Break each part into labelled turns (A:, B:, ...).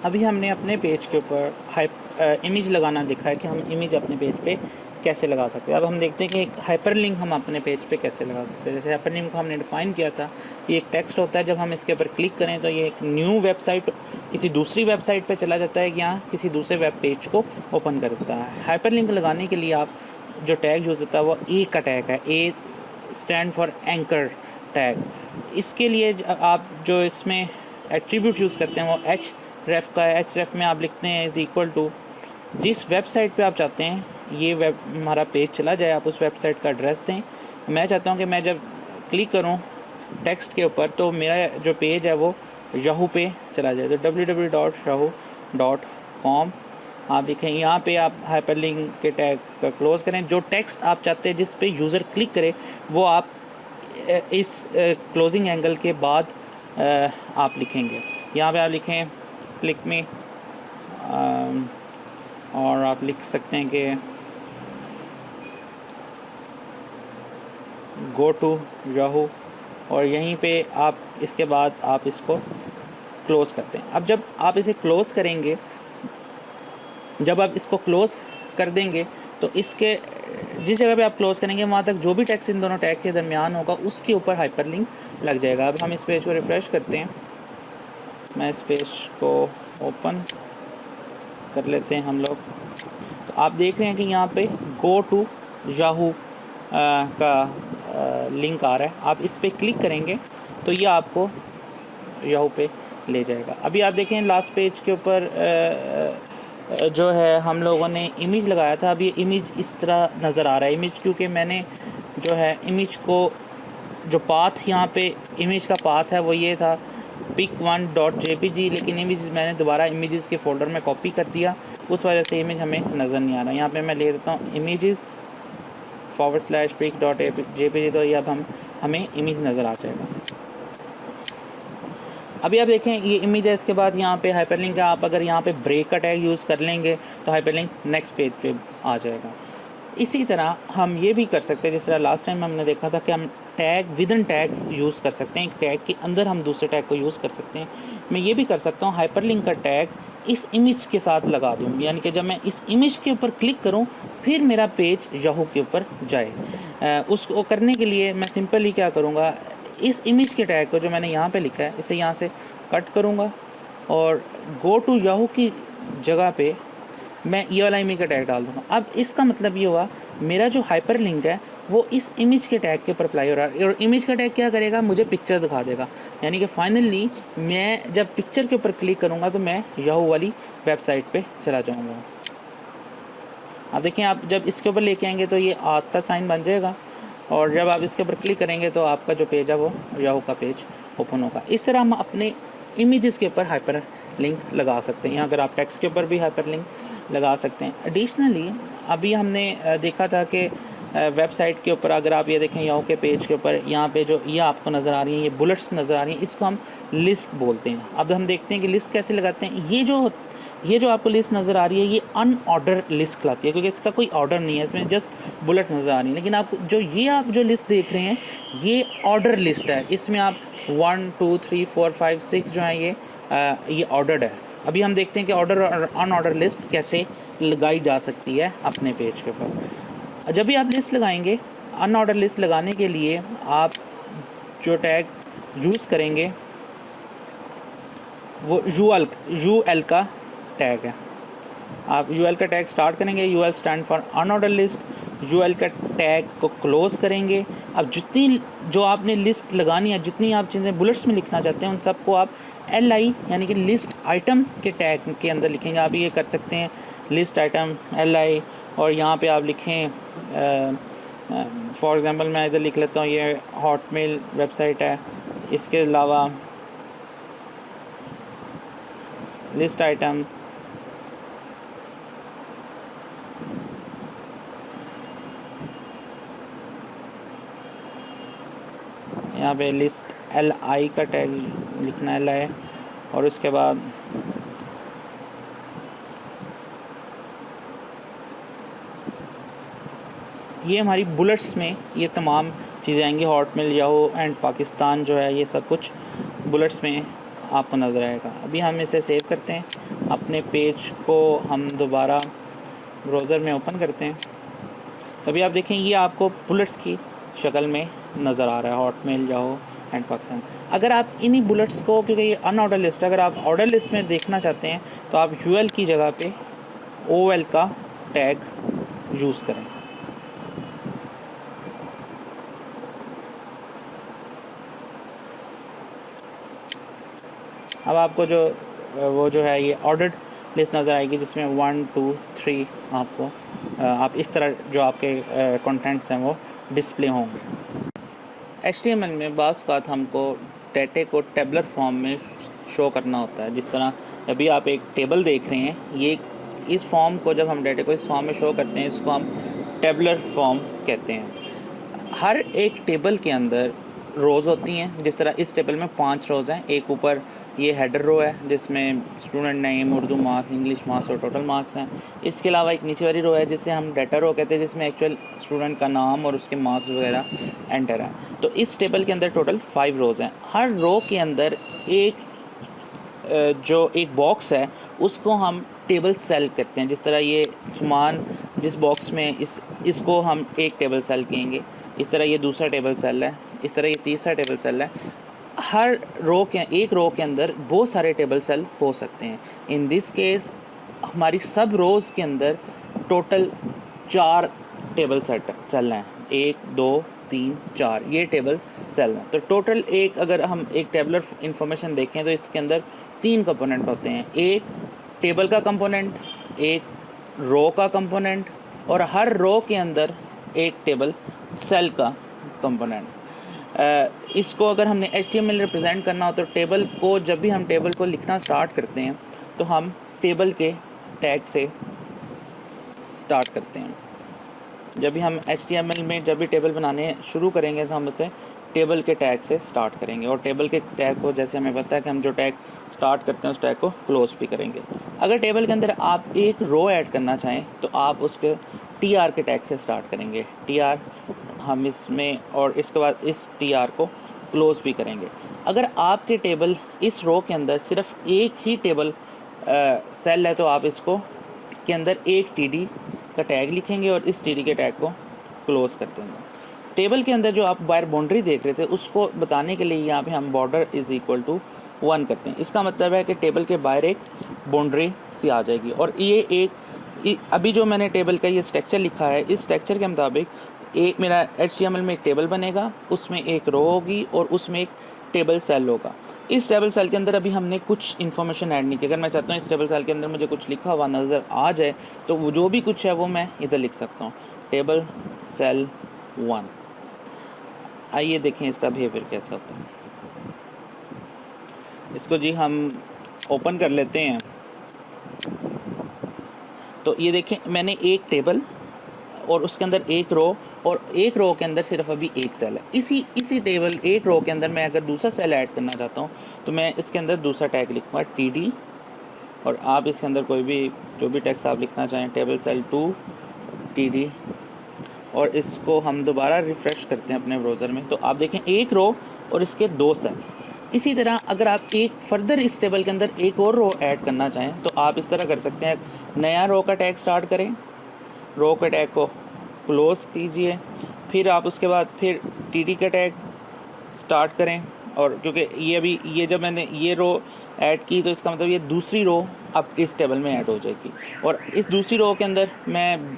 A: अभी हमने अपने पेज के ऊपर इमेज लगाना देखा है कि हम इमेज अपने पेज पे कैसे लगा सकते हैं। अब हम देखते हैं कि एक हाइपर लिंक हम अपने पेज पे कैसे लगा सकते हैं। जैसे हाइपर लिंक को हमने डिफाइन किया था, ये एक टेक्स्ट होता है, जब हम इसके ऊपर क्लिक करें तो ये एक न्यू वेबसाइट किसी दूसरी वेबसाइट पे चला जाता है, या किसी दूसरे वेब पेज को ओपन कर देता है। हाइपर लिंक लगाने के लिए आप जो टैग यूज़ होता है वो ए का टैग है, ए स्टैंड फॉर एंकर टैग। इसके लिए आप जो इसमें एट्रीब्यूट यूज़ करते हैं वो एच रेफ का है। एच रेफ में आप लिखते हैं इज़ इक्वल टू जिस वेबसाइट पे आप चाहते हैं ये वेब हमारा पेज चला जाए, आप उस वेबसाइट का एड्रेस दें। मैं चाहता हूँ कि मैं जब क्लिक करूँ टेक्स्ट के ऊपर तो मेरा जो पेज है वो याहू पे चला जाए, तो www.yahoo.com आप देखें। यहाँ पे आप हाइपरलिंक के टैग का क्लोज करें। जो टेक्स्ट आप चाहते हैं जिस पे यूज़र क्लिक करे वो आप इस क्लोजिंग एंगल के बाद आप लिखेंगे। यहाँ पे आप लिखें क्लिक में, और आप लिख सकते हैं कि गो टू याहू, और यहीं पे आप इसके बाद आप इसको क्लोज़ करते हैं। अब जब आप इसे क्लोज़ करेंगे, जब आप इसको क्लोज़ कर देंगे तो इसके जिस जगह पे आप क्लोज़ करेंगे वहाँ तक जो भी टेक्स्ट इन दोनों टैग के दरमियान होगा उसके ऊपर हाइपरलिंक लग जाएगा। अब हम इस पेज को रिफ़्रेश करते हैं। मैं इस पेज को ओपन कर लेते हैं हम लोग, तो आप देख रहे हैं कि यहाँ पे गो टू याहू का लिंक आ रहा है। आप इस पर क्लिक करेंगे तो ये आपको याहू पे ले जाएगा। अभी आप देखें लास्ट पेज के ऊपर जो है हम लोगों ने इमेज लगाया था। अब ये इमेज इस तरह नज़र आ रहा है। इमेज क्योंकि मैंने जो है इमेज को जो पाथ यहाँ पे इमेज का पाथ है वो ये था pic1.jpg, लेकिन इमेज मैंने दोबारा इमेजेस के फोल्डर में कॉपी कर दिया, उस वजह से इमेज हमें नज़र नहीं आ रहा। यहाँ पे मैं ले देता हूँ images/pic.jpg, तो ये अब हमें इमेज नज़र आ जाएगा। अभी आप देखें ये इमेज है, इसके बाद यहाँ पे हाइपरलिंक है। आप अगर यहाँ पे ब्रेक का टैग यूज़ कर लेंगे तो हाइपरलिंक नेक्स्ट पेज पे आ जाएगा। इसी तरह हम ये भी कर सकते हैं, जिस तरह लास्ट टाइम हमने देखा था कि हम tag with in tags use कर सकते हैं। एक टैग के अंदर हम दूसरे टैग को यूज़ कर सकते हैं। मैं ये भी कर सकता हूँ हाइपरलिंक का टैग इस इमेज के साथ लगा दूँ, यानी कि जब मैं इस इमेज के ऊपर क्लिक करूँ फिर मेरा पेज याहू के ऊपर जाए। उसको करने के लिए मैं सिंपली क्या करूँगा, इस इमेज के टैग को जो मैंने यहाँ पे लिखा है इसे यहाँ से कट करूँगा और गो टू याहू की जगह पे मैं ये वाला इमेज का टैग डाल दूँगा। अब इसका मतलब ये हुआ मेरा जो हाइपर लिंक है वो इस इमेज के टैग के ऊपर अप्लाई हो रहा है, और इमेज का टैग क्या करेगा, मुझे पिक्चर दिखा देगा। यानी कि फाइनली मैं जब पिक्चर के ऊपर क्लिक करूँगा तो मैं याहू वाली वेबसाइट पे चला जाऊँगा। अब देखिए आप जब इसके ऊपर लेके आएंगे तो ये हाथ का साइन बन जाएगा, और जब आप इसके ऊपर क्लिक करेंगे तो आपका जो पेज है वो याहू का पेज ओपन होगा। इस तरह हम अपने इमेजेस के ऊपर हाइपर लिंक लगा सकते हैं। अगर आप टेक्स्ट के ऊपर भी हाइपर लिंक लगा सकते हैं। एडिशनली अभी हमने देखा था कि वेबसाइट के ऊपर अगर आप ये देखें याहू के पेज के ऊपर यहाँ पे जो ये आपको नज़र आ रही हैं, ये बुलेट्स नज़र आ रही हैं, इसको हम लिस्ट बोलते हैं। अब हम देखते हैं कि लिस्ट कैसे लगाते हैं। ये जो आपको लिस्ट नज़र आ रही है ये अनऑर्डर लिस्ट कहलाती है, क्योंकि इसका कोई ऑर्डर नहीं है, इसमें जस्ट बुलेट नज़र आ रही है। लेकिन आप जो लिस्ट देख रहे हैं ये ऑर्डर लिस्ट है। इसमें आप 1 2 3 4 5 6 जो है ये ऑर्डर्ड है। अभी हम देखते हैं कि ऑर्डर और अनऑर्डर लिस्ट कैसे लगाई जा सकती है अपने पेज के ऊपर। जब भी आप लिस्ट लगाएंगे, अनऑर्डर लिस्ट लगाने के लिए आप जो टैग यूज़ करेंगे वो यूएल का टैग है। आप यूएल का टैग स्टार्ट करेंगे, UL stand for unorder list. UL का टैग को क्लोज़ करेंगे। अब जितनी जो आपने लिस्ट लगानी है, जितनी आप चीज़ें बुलेट्स में लिखना चाहते हैं उन सबको आप LI यानी कि लिस्ट आइटम के टैग के अंदर लिखेंगे। आप ये कर सकते हैं लिस्ट आइटम LI, और यहाँ पे आप लिखें फॉर एग्ज़ाम्पल मैं इधर लिख लेता हूँ ये हॉटमेल वेबसाइट है। इसके अलावा लिस्ट आइटम यहाँ पे लिस्ट LI का टैग लिखना है LI, और उसके बाद ये हमारी बुलेट्स में ये तमाम चीज़ें आएंगी। हॉटमेल याहू एंड पाकिस्तान जो है ये सब कुछ बुलेट्स में आपको नज़र आएगा। अभी हम इसे सेव करते हैं अपने पेज को हम दोबारा ब्राउज़र में ओपन करते हैं, तभी आप देखें ये आपको बुलेट्स की शक्ल में नज़र आ रहा है, हॉटमेल, याहू एंड पाकिस्तान। अगर आप इन्हीं बुलेट्स को, क्योंकि ये अनऑर्डर लिस्ट है, अगर आप ऑर्डर लिस्ट में देखना चाहते हैं तो आप यूएल की जगह पे ओएल का टैग यूज़ करें। अब आपको जो है ये ऑर्डर्ड लिस्ट नज़र आएगी, जिसमें 1 2 3 आपको आप इस तरह जो आपके कंटेंट्स हैं वो डिस्प्ले होंगे। HTML में बाज़ बात हमको डेटे को टेबलर फॉर्म में शो करना होता है। जिस तरह अभी आप एक टेबल देख रहे हैं, ये इस फॉर्म को जब हम डेटे को इस फॉर्म में शो करते हैं, इसको हम टेबलर फॉर्म कहते हैं। हर एक टेबल के अंदर रोज़ होती हैं। जिस तरह इस टेबल में 5 रोज़ हैं। एक ऊपर ये हेडर रो है जिसमें student name, Urdu marks, English marks और टोटल मार्क्स हैं। इसके अलावा एक नीचे वाली रो है जिसे हम डाटा रो कहते हैं, जिसमें एक्चुअल स्टूडेंट का नाम और उसके मार्क्स वगैरह एंटर है। तो इस टेबल के अंदर टोटल 5 रोज़ हैं। हर रो के अंदर एक बॉक्स है, उसको हम टेबल सेल कहते हैं। जिस तरह ये सुमान जिस बॉक्स में इसको हम एक टेबल सेल कहेंगे, इस तरह ये दूसरा टेबल सेल है, इस तरह ये तीसरा टेबल सेल है। हर एक रो के अंदर बहुत सारे टेबल सेल हो सकते हैं। इन दिस केस हमारी सब रोज़ के अंदर टोटल 4 टेबल सेल हैं। 1 2 3 4 ये टेबल सेल हैं। तो टोटल अगर हम एक टेबलर इंफॉर्मेशन देखें तो इसके अंदर 3 कंपोनेंट होते हैं। एक टेबल का कंपोनेंट, एक रो का कंपोनेंट और हर रो के अंदर एक टेबल सेल का कंपोनेंट। इसको अगर हमने HTML रिप्रेजेंट करना हो तो टेबल को, जब भी हम टेबल को लिखना स्टार्ट करते हैं तो हम टेबल के टैग से स्टार्ट करते हैं। जब भी हम HTML में जब भी टेबल बनाने शुरू करेंगे तो हम उसे टेबल के टैग से स्टार्ट करेंगे, और टेबल के टैग को, जैसे हमें पता है कि हम जो टैग स्टार्ट करते हैं उस टैग को क्लोज भी करेंगे। अगर टेबल के अंदर आप एक रो ऐड करना चाहें तो आप उसके TR के टैग से स्टार्ट करेंगे। TR हम इसमें, और इसके बाद इस TR को क्लोज भी करेंगे। अगर आपके टेबल इस रो के अंदर सिर्फ एक ही टेबल सेल है तो आप इसको के अंदर एक TD का टैग लिखेंगे और इस TD के टैग को क्लोज कर देंगे। टेबल के अंदर जो आप बाहर बाउंड्री देख रहे थे उसको बताने के लिए यहाँ पे हम बॉर्डर इज़ इक्वल टू 1 करते हैं। इसका मतलब है कि टेबल के बाहर एक बाउंड्री सी आ जाएगी। और ये अभी जो मैंने टेबल का ये स्ट्रक्चर लिखा है, इस स्ट्रक्चर के मुताबिक मेरा HTML में एक टेबल बनेगा, उसमें एक रो होगी और उसमें एक टेबल सेल होगा। इस टेबल सेल के अंदर अभी हमने कुछ इन्फॉर्मेशन ऐड नहीं की। अगर मैं चाहता हूँ इस टेबल सेल के अंदर मुझे कुछ लिखा हुआ नज़र आ जाए तो वो जो भी कुछ है वो मैं इधर लिख सकता हूँ, टेबल सेल 1। आइए देखें इसका बिहेवियर कैसा होता है। इसको जी हम ओपन कर लेते हैं। तो ये देखें, मैंने एक टेबल और उसके अंदर एक रो, और एक रो के अंदर सिर्फ अभी एक सेल है। इसी टेबल एक रो के अंदर मैं अगर दूसरा सेल ऐड करना चाहता हूँ तो मैं इसके अंदर दूसरा टैग लिखूँगा TD, और आप इसके अंदर कोई भी जो भी टेक्स्ट आप लिखना चाहें, टेबल सेल 2 TD, और इसको हम दोबारा रिफ़्रेश करते हैं अपने ब्राउज़र में तो आप देखें एक रो और इसके 2 सेल। इसी तरह अगर आप एक फर्दर इस टेबल के अंदर एक और रो ऐड करना चाहें तो आप इस तरह कर सकते हैं। नया रो का टैग स्टार्ट करें, रो के टैग को क्लोज कीजिए, फिर आप उसके बाद फिर TD का टैग स्टार्ट करें। और क्योंकि ये जब मैंने ये रो ऐड की तो इसका मतलब ये दूसरी रो अब इस टेबल में ऐड हो जाएगी। और इस दूसरी रो के अंदर मैं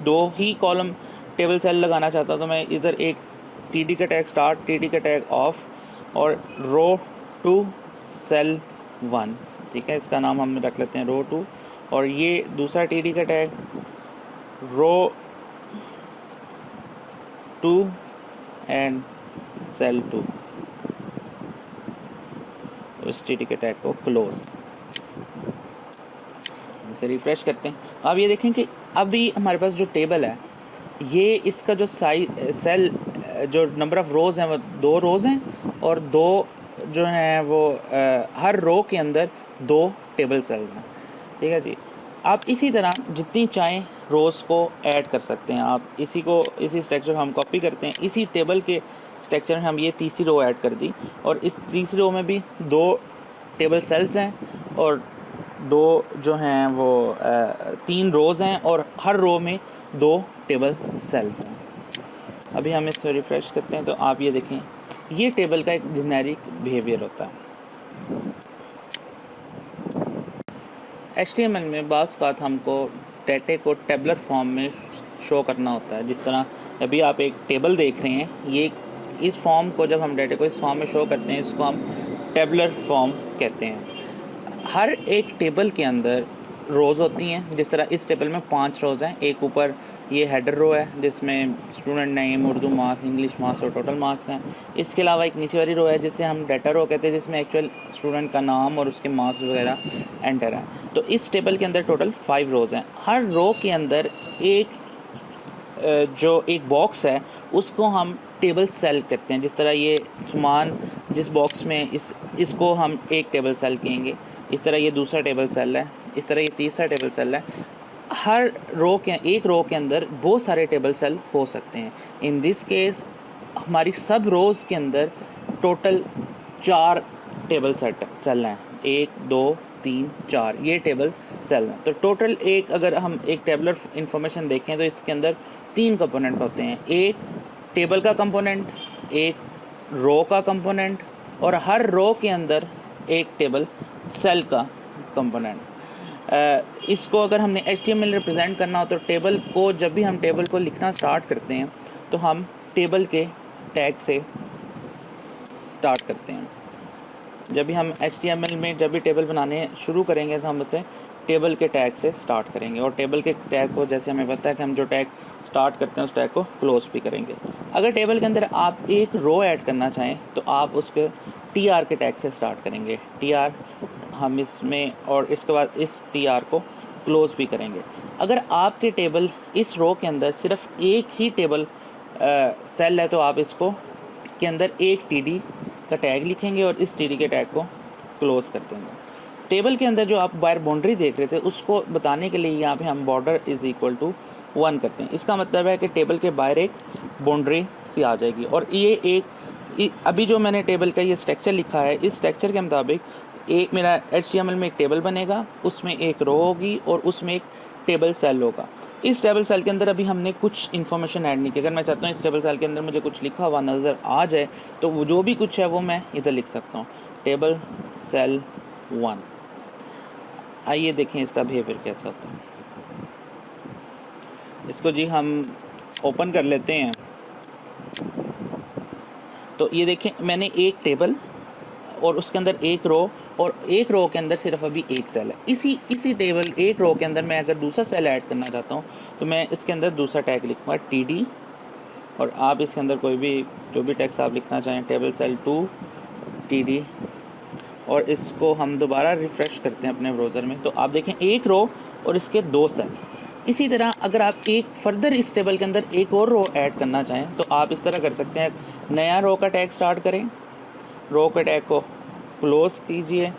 A: 2 ही कॉलम टेबल सेल लगाना चाहता हूँ तो मैं इधर एक TD का टैग स्टार्ट, TD का टैग ऑफ और रो टू सेल 1, ठीक है, इसका नाम हम रख लेते हैं रो 2। और ये दूसरा TD का टैग रो 2 एंड सेल 2, तो इस TD के टैग को क्लोज। इसे रिफ्रेश करते हैं। अब ये देखें कि अभी हमारे पास जो टेबल है ये इसका जो सेल जो नंबर ऑफ़ रोज़ हैं वो 2 रोज़ हैं, और 2 जो हैं वो हर रो के अंदर 2 टेबल सेल्स हैं, ठीक है जी। आप इसी तरह जितनी चाहें रोज़ को ऐड कर सकते हैं। आप इसी स्ट्रक्चर हम कॉपी करते हैं, इसी टेबल के स्ट्रक्चर में हम ये तीसरी रो ऐड कर दी, और इस तीसरी रो में भी 2 टेबल सेल्स हैं और दो जो हैं वो 3 रोज़ हैं और हर रो में 2 टेबल सेल्स हैं। अभी हम इसको रिफ़्रेश करते हैं तो आप ये देखें, ये टेबल का एक जेनेरिक बिहेवियर होता है। HTML में बाज़ बात हमको डेटे को टेबलर फॉर्म में शो करना होता है। जिस तरह अभी आप एक टेबल देख रहे हैं, ये इस फॉर्म को जब हम डेटे को इस फॉर्म में शो करते हैं, इसको हम टेबलर फॉर्म कहते हैं। हर एक टेबल के अंदर रोज़ होती हैं। जिस तरह इस टेबल में 5 रोज़ हैं। एक ऊपर ये हेडर रो है जिसमें student name, Urdu marks, English marks और टोटल मार्क्स हैं। इसके अलावा एक नीचे वाली रो है जिसे हम डाटा रो कहते हैं, जिसमें एक्चुअल स्टूडेंट का नाम और उसके मार्क्स वगैरह एंटर हैं। तो इस टेबल के अंदर टोटल 5 रोज़ हैं। हर रो के अंदर जो एक बॉक्स है उसको हम टेबल सेल कहते हैं। जिस तरह ये सुमान जिस बॉक्स में इसको हम एक टेबल सेल कहेंगे, इस तरह ये दूसरा टेबल सेल है, इस तरह ये तीसरा टेबल सेल है। हर एक रो के अंदर बहुत सारे टेबल सेल हो सकते हैं। इन दिस केस हमारी सब रोज़ के अंदर टोटल 4 टेबल सेल हैं। 1 2 3 4 ये टेबल सेल हैं। तो टोटल अगर हम एक टेबलर इंफॉर्मेशन देखें तो इसके अंदर 3 कंपोनेंट होते हैं। एक टेबल का कंपोनेंट, एक रो का कंपोनेंट और हर रो के अंदर एक टेबल सेल का कंपोनेंट। इसको अगर हमने HTML रिप्रेजेंट करना हो तो टेबल को जब भी हम टेबल को लिखना स्टार्ट करते हैं तो हम टेबल के टैग से स्टार्ट करते हैं। जब भी हम HTML में जब भी टेबल बनाने शुरू करेंगे तो हम उसे टेबल के टैग से स्टार्ट करेंगे और टेबल के टैग को जैसे हमें पता है कि हम जो टैग स्टार्ट करते हैं उस टैग को क्लोज भी करेंगे। अगर टेबल के अंदर आप एक रो ऐड करना चाहें तो आप उसके TR के टैग से स्टार्ट करेंगे। TR हम इसमें और इसके बाद इस TR को क्लोज भी करेंगे। अगर आपके टेबल इस रो के अंदर सिर्फ एक ही टेबल सेल है तो आप इसको के अंदर एक TD का टैग लिखेंगे और इस TD के टैग को क्लोज कर देंगे। टेबल के अंदर जो आप बाहर बाउंड्री देख रहे थे उसको बताने के लिए यहाँ पे हम बॉर्डर इज़ इक्वल टू 1 करते हैं। इसका मतलब है कि टेबल के बाहर एक बाउंड्री सी आ जाएगी। और ये अभी जो मैंने टेबल का ये स्ट्रक्चर लिखा है, इस स्ट्रक्चर के मुताबिक एक मेरा HTML में एक टेबल बनेगा, उसमें एक रो होगी और उसमें एक टेबल सेल होगा। इस टेबल सेल के अंदर अभी हमने कुछ इन्फॉर्मेशन ऐड नहीं की। अगर मैं चाहता हूँ इस टेबल सेल के अंदर मुझे कुछ लिखा हुआ नज़र आ जाए तो वो जो भी कुछ है वो मैं इधर लिख सकता हूँ, टेबल सेल 1। आइए देखें इसका बिहेवियर कैसा होता है। इसको जी हम ओपन कर लेते हैं। तो ये देखें, मैंने एक टेबल और उसके अंदर एक रो और एक रो के अंदर सिर्फ अभी एक सेल है। इसी टेबल एक रो के अंदर मैं अगर दूसरा सेल ऐड करना चाहता हूँ तो मैं इसके अंदर दूसरा टैग लिखूँगा TD और आप इसके अंदर कोई भी जो भी टैग्स आप लिखना चाहें, टेबल सेल 2 TD और इसको हम दोबारा रिफ़्रेश करते हैं अपने ब्राउज़र में तो आप देखें एक रो और इसके 2 सेल। इसी तरह अगर आप एक फर्दर इस टेबल के अंदर एक और रो ऐड करना चाहें तो आप इस तरह कर सकते हैं। नया रो का टैग स्टार्ट करें, रो के टैग को क्लोज कीजिए,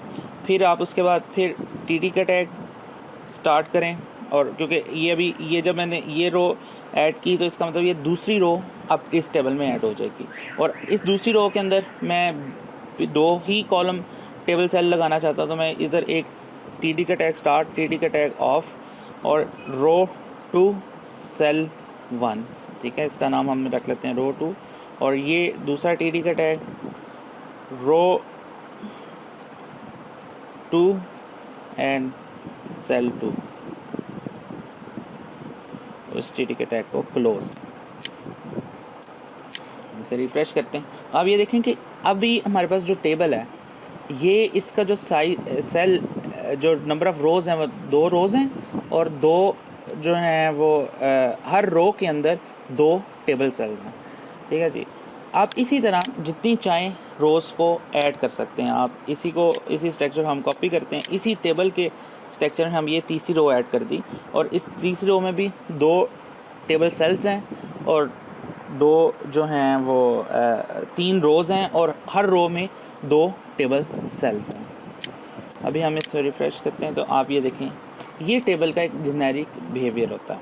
A: फिर आप उसके बाद फिर TD का टैग स्टार्ट करें। और क्योंकि ये जब मैंने ये रो ऐड की तो इसका मतलब ये दूसरी रो अब इस टेबल में ऐड हो जाएगी। और इस दूसरी रो के अंदर मैं 2 ही कॉलम टेबल सेल लगाना चाहता हूँ तो मैं इधर एक TD का टैग स्टार्ट, TD का टैग ऑफ और रो 2 सेल 1, ठीक है, इसका नाम हम रख लेते हैं रो 2। और ये दूसरा TD का टैग रो 2 एंड सेल 2, उस TD के टैग को क्लोज। इसे रिफ्रेश करते हैं। अब ये देखें कि अभी हमारे पास जो टेबल है ये इसका जो सेल जो नंबर ऑफ़ रोज़ हैं वो 2 रोज़ हैं और 2 जो हैं वो हर रो के अंदर 2 टेबल सेल्स हैं, ठीक है जी। आप इसी तरह जितनी चाहें रोज़ को ऐड कर सकते हैं। आप इसी स्ट्रक्चर हम कॉपी करते हैं, इसी टेबल के स्ट्रक्चर में हम ये तीसरी रो ऐड कर दी और इस तीसरी रो में भी 2 टेबल सेल्स हैं और 2 जो हैं वो 3 रोज़ हैं और हर रो में 2 टेबल सेल्स हैं। अभी हम इसको रिफ़्रेश करते हैं तो आप ये देखें, ये टेबल का एक जेनेरिक बिहेवियर होता है।